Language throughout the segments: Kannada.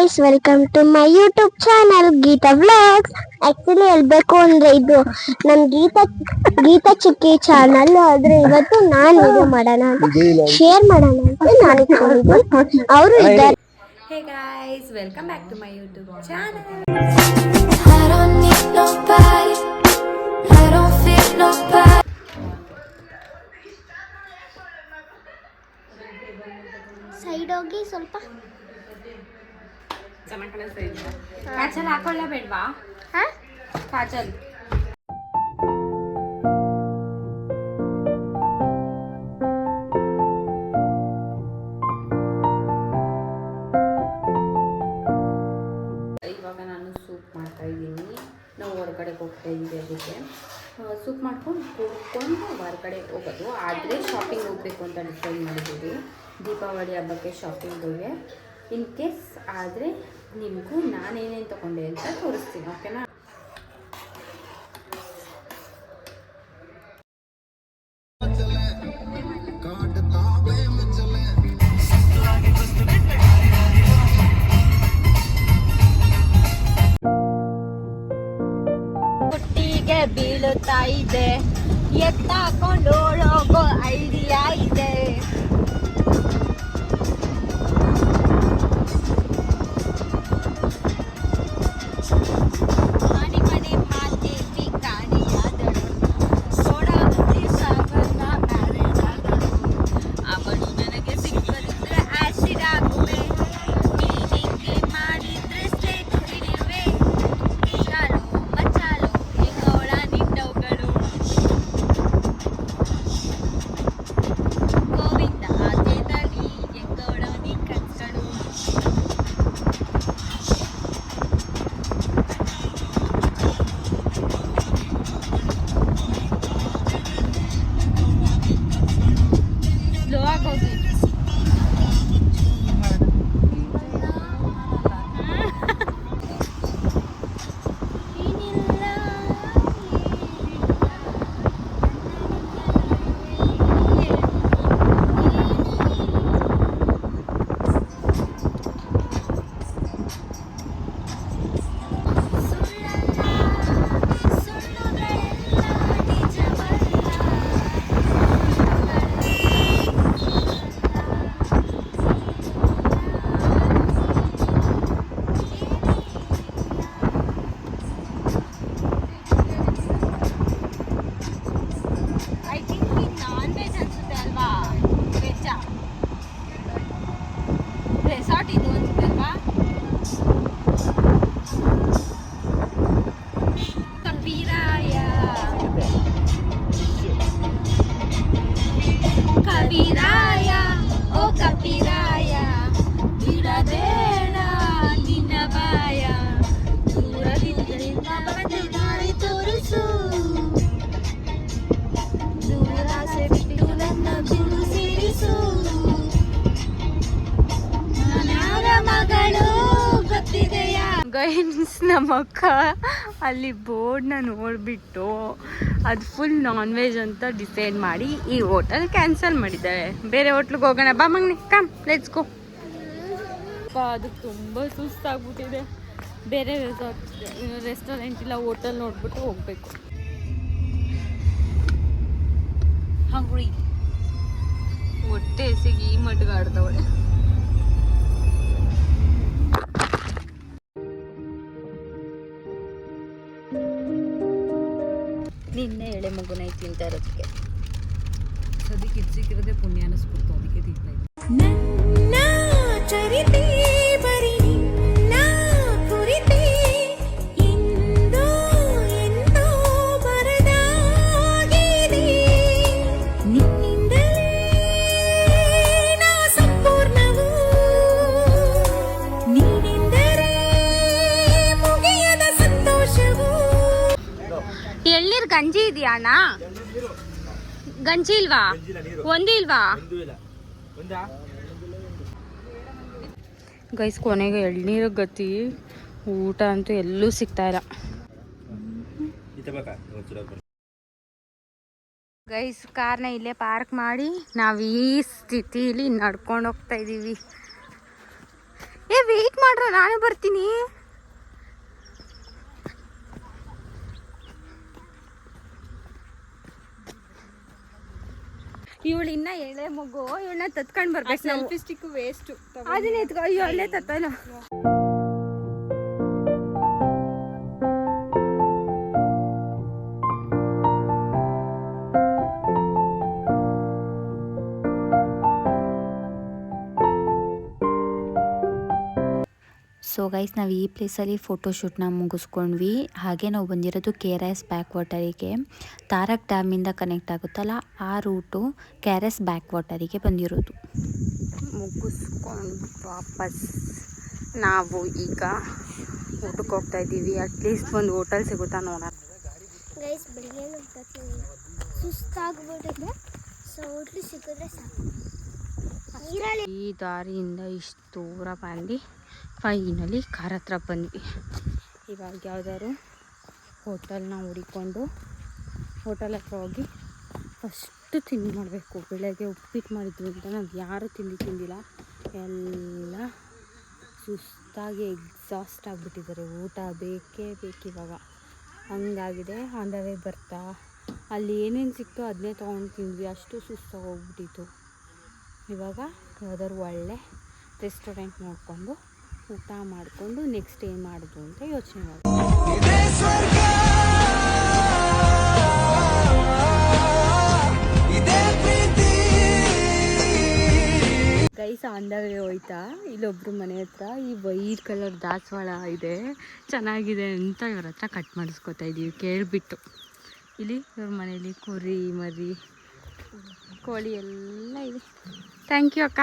Guys, welcome to my YouTube channel Geetha vlogs. Actually ಹೇಳ್ಬೇಕು ಅಂದ್ರೆ ಇದು ನನ್ನ ಗೀತಾ ಚುಕ್ಕಿ ಚಾನಲ್. ಆದ್ರೆ ಇವತ್ತು ನಾನು ವಿಡಿಯೋ ಮಾಡೋಣ ಅಂತ ಶೇರ್ ಮಾಡೋಣ ಅಂತ ನಾನು ಇಟ್ಕೊಂಡಿದ್ದೀನಿ. ಅವರು ಇದ್ದಾರೆ. Hey guys, welcome back to my YouTube channel. I don't need nobody. I don't feel nobody. Side ಹೋಗಿ ಸ್ವಲ್ಪ ಕಾಜಲ್ ಹಾಕೊಳ್ಳಬೇಡ್ವಾ? ಕಾಜಲ್ ಇವಾಗ ನಾನು ಸೂಪ್ ಮಾಡ್ತಾ ಇದ್ದೀನಿ. ನಾವು ಹೊರಗಡೆ ಹೋಗ್ತಾ ಇದ್ದೀವಿ. ಅದಕ್ಕೆ ಸೂಪ್ ಮಾಡ್ಕೊಂಡು ಕುಡ್ಕೊಂಡು ಹೊರಗಡೆ ಹೋಗೋದು. ಆದರೆ ಶಾಪಿಂಗ್ ಹೋಗಬೇಕು ಅಂತ ಡಿಸೈಡ್ ಮಾಡಿದ್ದೀವಿ. ದೀಪಾವಳಿ ಹಬ್ಬಕ್ಕೆ ಶಾಪಿಂಗ್ ಹೋಗಿ ಇನ್ ಕೇಸ್ ಆದರೆ ನಿಮಗೂ ನಾನೇನೇನು ತೊಗೊಂಡೆ ಅಂತ ತೋರಿಸ್ತೀನಿ. ಓಕೆನಾ? ಹುಟ್ಟಿಗೆ ಬೀಳುತ್ತಾ ಇದೆ, ಎತ್ತಾಕೊಂಡು ಹೋಗೋ ಐಡಿಯಾ ಇದೆ. ಮಣಿ ಮಣಿ ಮಾತೇವಿ ಕಾಣಿಯಾದಳು, ಸೋಡ ಬುದ್ಧಿ ಸಾಬಣ್ಣ ಮ್ಯಾರೇಜಾದಳು. ಅವಳು ನನಗೆ ಸಿಕ್ಕದಿದ್ರೆ ಆಸಿಡ್ ಆಗುವೆ, ನೀನಿಂಗೆ ಮಾಡಿದ್ರೆ ಸ್ಟೇಟ್ ಹಿಡಿಯುವೆ. ಚಾಲು ಮಚಾಲು ಹಿಂಗೋಳ ನಿಂಡವುಗಳು. ಗೋವಿಂದ ಆಚೆದಳಿ ಹೆಂಗೋಳ ನಿ ಕನ್ಸಗಳು. ಸ್ಲೋ ಆಗಿ ಹೋಗಿ. ಐ ಥಿಂಕ್ ಈ ನಾನ್ ವೆಜ್ ಅನ್ಸುತ್ತೆ ಅಲ್ವಾ? ವೆಜ್ಜಾ? ರೆಸಾರ್ಟ್ ಇದು ಅನ್ಸುತ್ತೆ ಅಲ್ವಾ? ಕಬೀರಾಯ ಕಬೀರಾಯ ಓ ಕಬೀರಾಯ, ಬಿಡಬೇಡ ನಿನ್ನ ಬಾಯ, ದೂರದಿಂದ ಬಂದು ದಾರಿ ತೋರಿಸು, ದೂರಾಸೆ ಬಿಟ್ಟು ನನ್ನ ಗುರು ಸೇರಿಸು. ನಾನಾರ ಮಗಳು ಗೊತ್ತಿದೆಯಾ? ಗೈಸ್, ನಮ್ಮ ಅಕ್ಕ ಅಲ್ಲಿ ಬೋರ್ಡ್ನ ನೋಡಿಬಿಟ್ಟು ಅದು ಫುಲ್ ನಾನ್ ವೆಜ್ ಅಂತ ಡಿಸೈಡ್ ಮಾಡಿ ಈ ಹೋಟೆಲ್ ಕ್ಯಾನ್ಸಲ್ ಮಾಡಿದ್ದಾರೆ. ಬೇರೆ ಹೋಟ್ಲಿಗೆ ಹೋಗೋಣ ಬಾ ಮಗನೇ, ಕಮ್ ಲೆಟ್ಸ್ ಗೋ. ಅದು ತುಂಬ ಸುಸ್ತಾಗ್ಬಿಟ್ಟಿದೆ. ಬೇರೆ ರೆಸ್ಟೋರೆಂಟ್ ಇಲ್ಲ ಹೋಟೆಲ್ ನೋಡ್ಬಿಟ್ಟು ಹೋಗ್ಬೇಕು. ಹಂಗ್ರಿ ಹೊಟ್ಟೆ ಎಸಿಗೆ ಈ ಮಟ್ಟಿಗೆ ಆಡ್ದವಳೆ. ನಿನ್ನೆ ಎಳೆ ಮಗುನ ತಿಂತಾ ಇರೋದಕ್ಕೆ ಸದ್ಯಕ್ಕೆ ಇದು ಸಿಕ್ಕಿರೋದೇ ಪುಣ್ಯ ಅನ್ನಿಸ್ಬಿಡ್ತು. ಅದಕ್ಕೆ ತಿಂತಾ ಇದ್ದೀನಿ. ನನ್ನ ಚರಿತೆ ಬರಿ ನಿನ್ನ ಕುರಿತೆ, ಇಂದು ಎಂದೋ ಬರದಾಗಿದೆ. ನಿನ್ನಿಂದಲೇ ನಾ ಸಂಪೂರ್ಣವು, ನೀನೆಂದರೆ ಮುಗಿಯದ ಸಂತೋಷವು. ಎಳ್ನೀರು ಗಂಜಿ ಇದೆಯಾ ಅಣ್ಣ? ಗಂಜಿ ಇಲ್ವಾ? ಒಂದು ಇಲ್ವಾ? ಗೈಸ್, ಕೊನೆಗೆ ಎಳ್ನೀರು ಗತಿ. ಊಟ ಅಂತೂ ಎಲ್ಲೂ ಸಿಗ್ತಾ ಇಲ್ಲ. ಗೈಸ್, ಕಾರ್ನ ಇಲ್ಲೇ ಪಾರ್ಕ್ ಮಾಡಿ ನಾವು ಈ ಸ್ಥಿತಿಲಿ ನಡ್ಕೊಂಡು ಹೋಗ್ತಾ ಇದ್ದೀವಿ. ಏ ವೆಯ್ಟ್ ಮಾಡ್ರ, ನಾನು ಬರ್ತೀನಿ. ಇವಳು ಇನ್ನ ಎಳೆ ಮಗು, ಇವಳನ್ನ ತತ್ಕೊಂಡ್ ಬರ್ಬೇಕು. ಸೆಲ್ಫಿ ಸ್ಟಿಕ್ ವೇಸ್ಟ್, ಅದನ್ನ ಎತ್ಕೊ. ಅಯ್ಯೋ ಅಲ್ಲೇ ತತ್ತಲ್ಲ. ಸೊ ಗೈಸ್, ನಾವು ಈ ಪ್ಲೇಸಲ್ಲಿ ಫೋಟೋಶೂಟ್ನ ಮುಗಿಸ್ಕೊಂಡ್ವಿ. ಹಾಗೆ ನಾವು ಬಂದಿರೋದು KRS ಬ್ಯಾಕ್ ವಾಟರಿಗೆ. ತಾರಕ್ ಡ್ಯಾಮಿಂದ ಕನೆಕ್ಟ್ ಆಗುತ್ತಲ್ಲ, ಆ ರೂಟು KRS ಬ್ಯಾಕ್ ವಾಟರಿಗೆ ಬಂದಿರೋದು. ಮುಗಿಸ್ಕೊಂಡು ವಾಪಸ್ ನಾವು ಈಗ ಊಟಕ್ಕೆ ಹೋಗ್ತಾ ಇದ್ದೀವಿ. ಅಟ್ಲೀಸ್ಟ್ ಒಂದು ಹೋಟೆಲ್ ಸಿಗುತ್ತಾ ನೋಡೋಣ. ಗೈಸ್, ಬೆಳಿಗ್ಗೆ ಸುಸ್ತಾಗ್ಬಿಟ್ಟಿದೆ, ಸೊ ಹೋಟ್ಲು ಸಿಕ್ಕಿದ್ರೆ ಸಾಕು. ಈ ದಾರಿಯಿಂದ ಇಷ್ಟು ದೂರ ಬಂದು ಫೈನಲಿ ಕಾರ್ ಹತ್ರ ಬಂದ್ವಿ. ಇವಾಗ ಯಾವ್ದಾದ್ರು ಹೋಟೆಲ್ನ ಹುಡಿಕೊಂಡು ಹೋಟೆಲ್ ಹತ್ರ ಹೋಗಿ ಫಸ್ಟು ತಿಂಡಿ ಮಾಡಬೇಕು. ಬೆಳಗ್ಗೆ ಉಪ್ಪಿಟ್ಟು ಮಾಡಿದ್ವಿ ಅಂತ ನಾವು ಯಾರೂ ತಿಂದಿಲ್ಲ. ಎಲ್ಲ ಸುಸ್ತಾಗಿ ಎಕ್ಸಾಸ್ಟ್ ಆಗಿಬಿಟ್ಟಿದ್ದಾರೆ. ಊಟ ಬೇಕೇ ಬೇಕು ಇವಾಗ, ಹಂಗಾಗಿದೆ. ಆನ್ ದ ವೇ ಬರ್ತಾ ಅಲ್ಲಿ ಏನೇನು ಸಿಕ್ತೋ ಅದನ್ನೇ ತೊಗೊಂಡು ತಿಂದ್ವಿ. ಅಷ್ಟು ಸುಸ್ತಾಗಿ ಹೋಗ್ಬಿಟ್ಟಿತ್ತು. ಇವಾಗ ಯಾವ್ದಾದ್ರು ಒಳ್ಳೆ ರೆಸ್ಟೋರೆಂಟ್ ನೋಡಿಕೊಂಡು ಊಟ ಮಾಡಿಕೊಂಡು ನೆಕ್ಸ್ಟ್ ಏನು ಮಾಡೋದು ಅಂತ ಯೋಚನೆ ಮಾಡಿ. ಗೈಸ್, ಆನ್ ದ ವೇ ಹೋಯ್ತಾ ಇಲ್ಲೊಬ್ರು ಮನೆ ಹತ್ರ ಈ ವೈಟ್ ಕಲರ್ ದಾಸವಾಳ ಇದೆ, ಚೆನ್ನಾಗಿದೆ ಅಂತ ಇವ್ರ ಹತ್ರ ಕಟ್ ಮಾಡಿಸ್ಕೊತಾ ಇದ್ದೀವಿ ಕೇಳಿಬಿಟ್ಟು. ಇಲ್ಲಿ ಇವ್ರ ಮನೇಲಿ ಕುರಿ ಮರಿ ಕೋಳಿ ಎಲ್ಲ ಇದೆ. ಥ್ಯಾಂಕ್ ಯು ಅಕ್ಕ.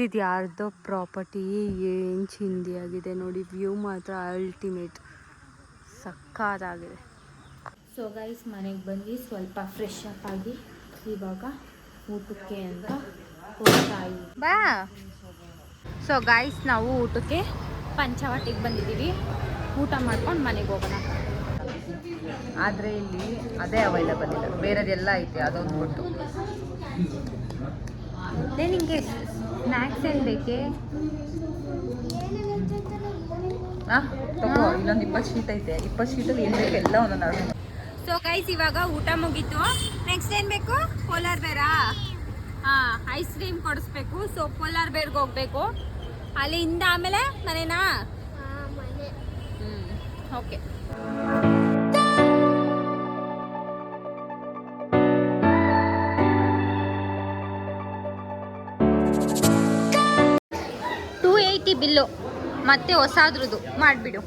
ಇದು ಯಾರ್ದೋ ಪ್ರಾಪರ್ಟಿ, ಏನು ಚಿಂದಿಯಾಗಿದೆ ನೋಡಿ. ವ್ಯೂ ಮಾತ್ರ ಅಲ್ಟಿಮೇಟ್, ಸಕ್ಕತ್ತಾಗಿದೆ. ಸೊ ಗೈಸ್, ಮನೆಗೆ ಬಂದು ಸ್ವಲ್ಪ ಫ್ರೆಶ್ ಅಪ್ ಆಗಿ ಇವಾಗ ಊಟಕ್ಕೆ ಅಂತ ಹೋಗ್ತಾ ಇದ್ದೀವಿ. ಬಾ. ಸೊ ಗೈಸ್, ನಾವು ಊಟಕ್ಕೆ ಪಂಚವಟಿಗೆ ಬಂದಿದ್ದೀವಿ. ಊಟ ಮಾಡ್ಕೊಂಡು ಮನೆಗೆ ಹೋಗೋಣ. ಆದರೆ ಇಲ್ಲಿ ಅದೇ ಅವೈಲಬಲ್ ಇಲ್ಲ, ಬೇರೆದೆಲ್ಲ ಐತೆ. ಅದೊಂದು ಕೊಟ್ಟು ಅದೇ ನಿಮಗೆ ಸ್ನ್ಯಾಕ್ಸ್ ಏನು ಬೇಕೆ? ತಗೋ, ಇಲ್ಲೊಂದು 20 ಶೀಟ್ ಐತೆ. 20 ಶೀಟಲ್ಲಿ ಏನು ಬೇಕು ಎಲ್ಲ ಒಂದೊಂದು. ಸೊ ಗೈಸ್, ಇವಾಗ ಊಟ ಮುಗೀತು. ನೆಕ್ಸ್ಟ್ ಏನು ಬೇಕು? ಪೋಲಾರ್ ಬೇರಾ? ಹಾಂ, ಐಸ್ ಕ್ರೀಮ್ ಕೊಡಿಸ್ಬೇಕು. ಸೊ ಪೋಲಾರ್ ಬೇರ್ಗೆ ಹೋಗ್ಬೇಕು. ಅಲ್ಲಿಂದ ಆಮೇಲೆ ಮನೆನಾ? ಮನೆ ಓಕೆ. $280 ಬಿಲ್ಲು, ಮತ್ತೆ ಹೊಸಾದ್ರದ್ದು ಮಾಡಿಬಿಡು.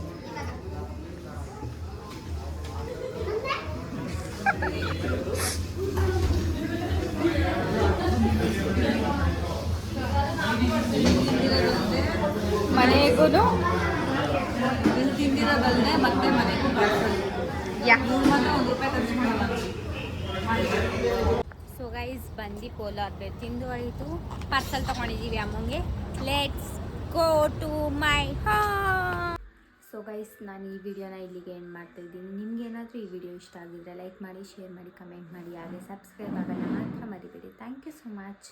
ಮನೆಗೂ ತಿಂದಿರೋ ಬದಲೇ ಮತ್ತೆ ಮನೆಗೂ ₹1 ಖರ್ಚು ಮಾಡಲ್ಲ. ಸೊ ಗೈಸ್, ಬಂದು ಪೋಲಾರ್ ಬೇರ್ ತಿಂದು ಹೊಳಿತು. ಪಾರ್ಸಲ್ ತೊಗೊಂಡಿದ್ದೀವಿ ಅಮ್ಮಂಗೆ. Let's go to my home. So guys, ನಾನು ಈ ವಿಡಿಯೋನ ಇಲ್ಲಿಗೆ ಎಂಡ್ ಮಾಡ್ತಾ ಇದ್ದೀನಿ. ನಿಮ್ಗೆ ಏನಾದರೂ ಈ ವಿಡಿಯೋ ಇಷ್ಟ ಆಗಿದ್ರೆ ಲೈಕ್ ಮಾಡಿ, ಶೇರ್ ಮಾಡಿ, ಕಮೆಂಟ್ ಮಾಡಿ, ಹಾಗೆ ಸಬ್ಸ್ಕ್ರೈಬ್ ಆಗೋಣ ಮಾತ್ರ ಮರಿಬೇಡಿ. Thank you so much.